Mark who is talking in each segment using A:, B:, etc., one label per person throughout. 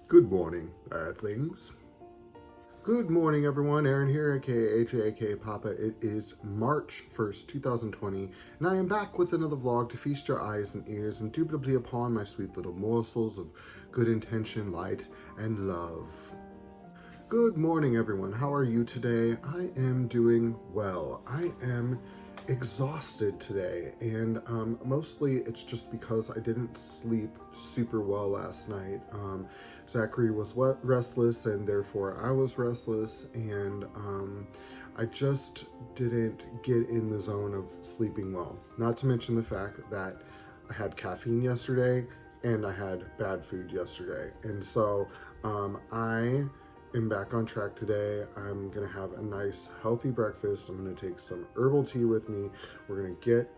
A: Good morning, Earthlings. Good morning, everyone. Aaron here, aka AJ, aka Papa. It is March 1st, 2020, and I am back with another vlog to feast your eyes and ears indubitably upon my sweet little morsels of good intention, light, and love. Good morning, everyone. How are you today? I am doing well. I am exhausted today, and mostly it's just because I didn't sleep super well last night. Zachary was restless, and therefore I was restless, and I just didn't get in the zone of sleeping well. Not to mention the fact that I had caffeine yesterday and I had bad food yesterday, and so I am back on track today. I'm gonna have a nice healthy breakfast. I'm gonna take some herbal tea with me. We're gonna get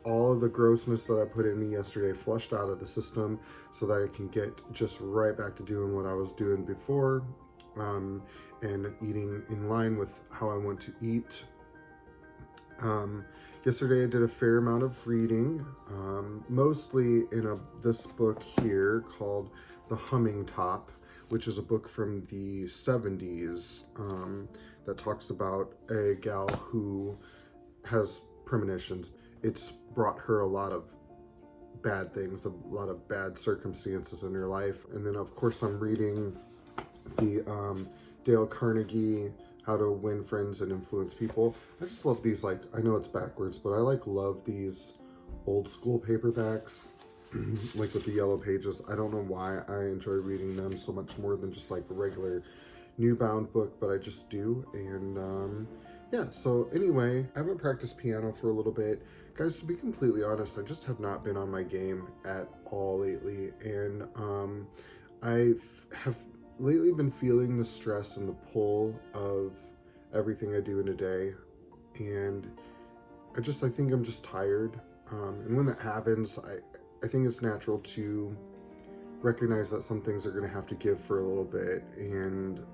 A: all of the grossness that I put in me yesterday flushed out of the system so that I can get just right back to doing what I was doing before, and eating in line with how I want to eat. Yesterday I did a fair amount of reading, mostly in this book here called The Humming Top, which is a book from the 70s that talks about a gal who has premonitions. It's brought her a lot of bad things, a lot of bad circumstances in her life. And then of course I'm reading the Dale Carnegie How to Win Friends and Influence People. I just love these, like, I know it's backwards, but I love these old school paperbacks like with the yellow pages. I don't know why I enjoy reading them so much more than just like a regular new bound book, but I just do. And yeah, so anyway, I haven't practiced piano for a little bit. Guys, to be completely honest, I just have not been on my game at all lately, and I have lately been feeling the stress and the pull of everything I do in a day, and I think I'm just tired. And when that happens, I think it's natural to recognize that some things are going to have to give for a little bit. And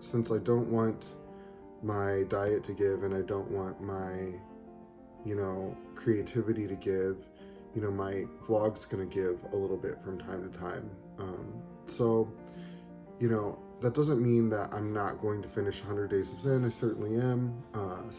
A: since I don't want my diet to give, and I don't want my, creativity to give, my vlog's going to give a little bit from time to time. So, that doesn't mean that I'm not going to finish 100 Days of Zen. I certainly am. I'm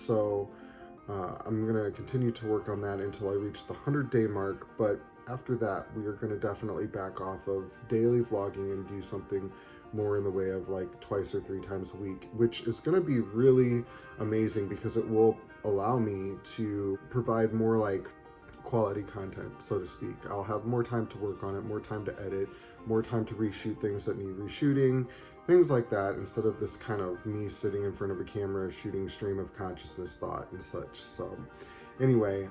A: going to continue to work on that until I reach the 100-day mark, but after that, we are going to definitely back off of daily vlogging and do something more in the way of like twice or 3 times a week, which is going to be really amazing because it will allow me to provide more like quality content, so to speak. I'll have more time to work on it, more time to edit, more time to reshoot things that need reshooting, things like that, instead of this kind of me sitting in front of a camera shooting stream of consciousness thought and such. So anyway,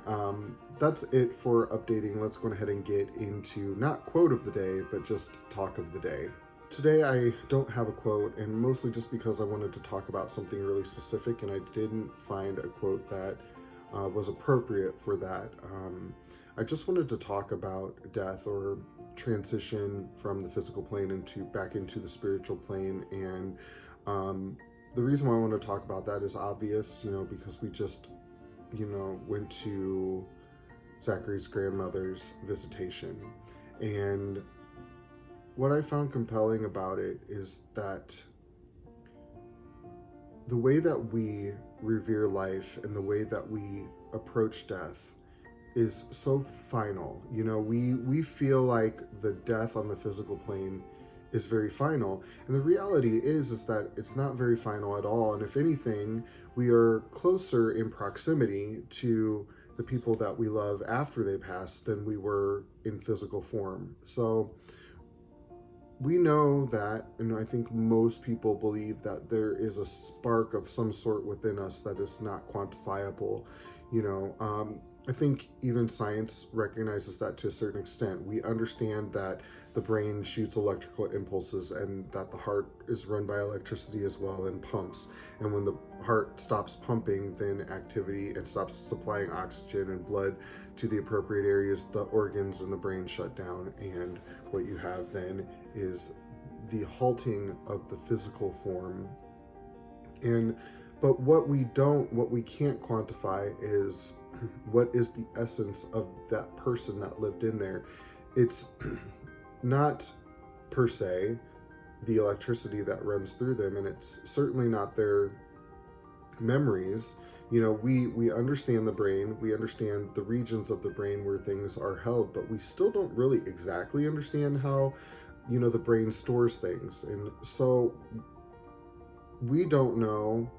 A: that's it for updating. Let's go ahead and get into not quote of the day, but just talk of the day. Today I don't have a quote, and mostly just because I wanted to talk about something really specific and I didn't find a quote that was appropriate for that. I just wanted to talk about death, or transition from the physical plane back into the spiritual plane. And the reason why I want to talk about that is obvious, because we just went to Zachary's grandmother's visitation. And what I found compelling about it is that the way that we revere life and the way that we approach death is so final. We feel like the death on the physical plane is very final, and the reality is that it's not very final at all. And if anything, we are closer in proximity to the people that we love after they pass than we were in physical form. So we know that, and I think most people believe that there is a spark of some sort within us that is not quantifiable. I think even science recognizes that to a certain extent. We understand that the brain shoots electrical impulses and that the heart is run by electricity as well and pumps. And when the heart stops pumping, then activity and stops supplying oxygen and blood to the appropriate areas, the organs in the brain shut down. And what you have then is the halting of the physical form. But what we can't quantify is what is the essence of that person that lived in there. It's not per se the electricity that runs through them, and it's certainly not their memories. We understand the brain, we understand the regions of the brain where things are held, but we still don't really exactly understand how, the brain stores things. And so we don't know,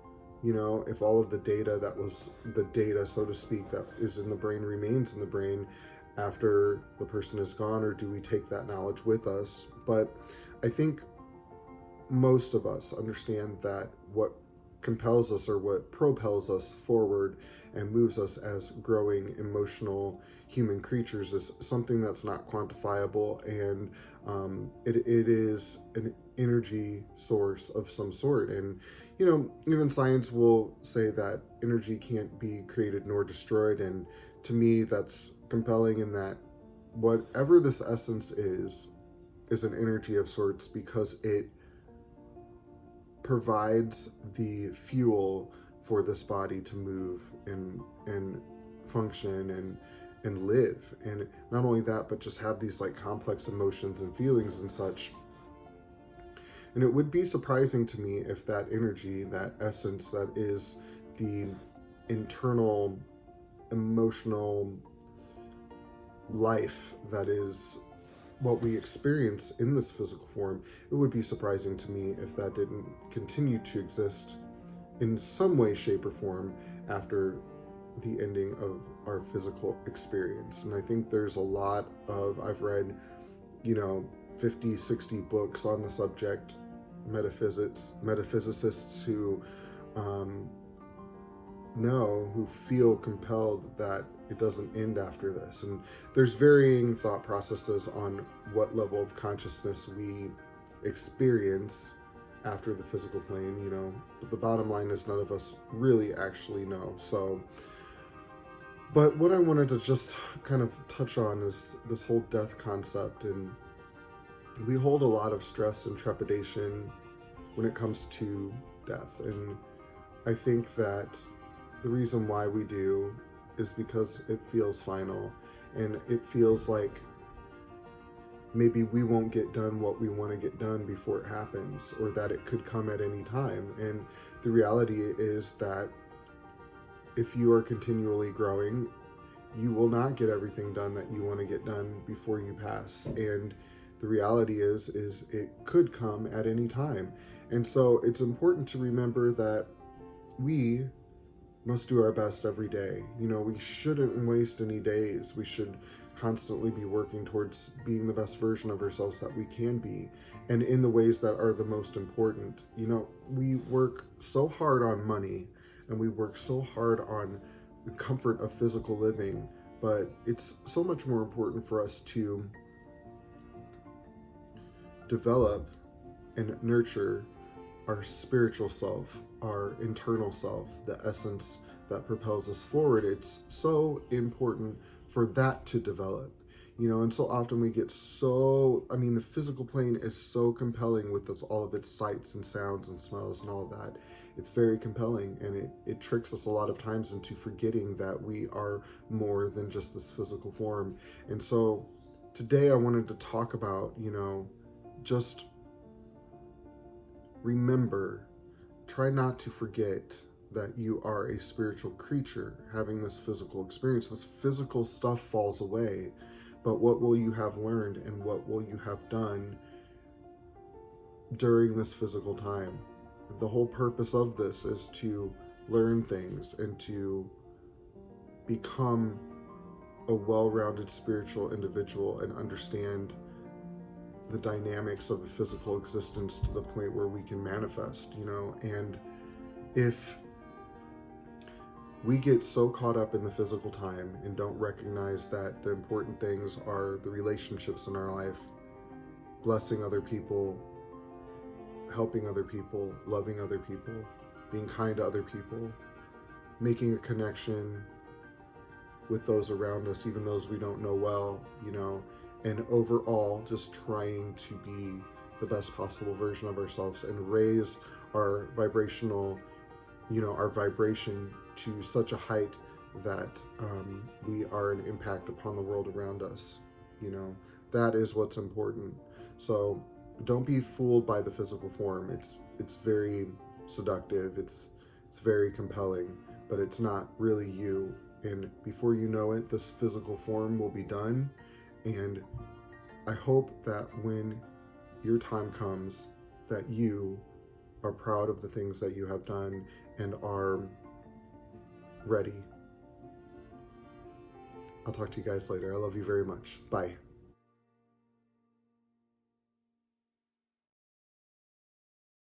A: if all of the data that was the data, so to speak, that is in the brain remains in the brain after the person is gone, or do we take that knowledge with us? But I think most of us understand that what compels us, or what propels us forward and moves us as growing emotional human creatures, is something that's not quantifiable, and it is an energy source of some sort. And even science will say that energy can't be created nor destroyed, and to me that's compelling, in that whatever this essence is an energy of sorts, because it provides the fuel for this body to move and function and live. And not only that, but just have these like complex emotions and feelings and such. And it would be surprising to me if that energy, that essence, that is the internal emotional life that is what we experience in this physical form, it would be surprising to me if that didn't continue to exist in some way, shape, or form after the ending of our physical experience. And I think there's a lot of, I've read, 50, 60 books on the subject, metaphysicists who who feel compelled that it doesn't end after this. And there's varying thought processes on what level of consciousness we experience after the physical plane, but the bottom line is none of us really actually know. But what I wanted to just kind of touch on is this whole death concept. And we hold a lot of stress and trepidation when it comes to death. And I think that the reason why we do is because it feels final, and it feels like maybe we won't get done what we want to get done before it happens, or that it could come at any time. And the reality is that if you are continually growing, you will not get everything done that you want to get done before you pass. And the reality is it could come at any time. And so it's important to remember that we must do our best every day. We shouldn't waste any days. We should constantly be working towards being the best version of ourselves that we can be, and in the ways that are the most important. We work so hard on money, and we work so hard on the comfort of physical living, but it's so much more important for us to develop and nurture our spiritual self, our internal self, the essence that propels us forward. It's so important for that to develop, and so often we get the physical plane is so compelling with all of its sights and sounds and smells and all of that. It's very compelling, and it tricks us a lot of times into forgetting that we are more than just this physical form. And so today I wanted to talk about, just remember, try not to forget that you are a spiritual creature having this physical experience. This physical stuff falls away, but what will you have learned, and what will you have done during this physical time? The whole purpose of this is to learn things and to become a well-rounded spiritual individual and understand the dynamics of a physical existence to the point where we can manifest, and if we get so caught up in the physical time and don't recognize that the important things are the relationships in our life, blessing other people, helping other people, loving other people, being kind to other people, making a connection with those around us, even those we don't know well, and overall just trying to be the best possible version of ourselves and raise our vibrational, our vibration to such a height that we are an impact upon the world around us. That is what's important. So don't be fooled by the physical form. It's very seductive. It's very compelling, but it's not really you. And before you know it, this physical form will be done. And I hope that when your time comes, that you are proud of the things that you have done and are ready. I'll talk to you guys later. I love you very much. Bye.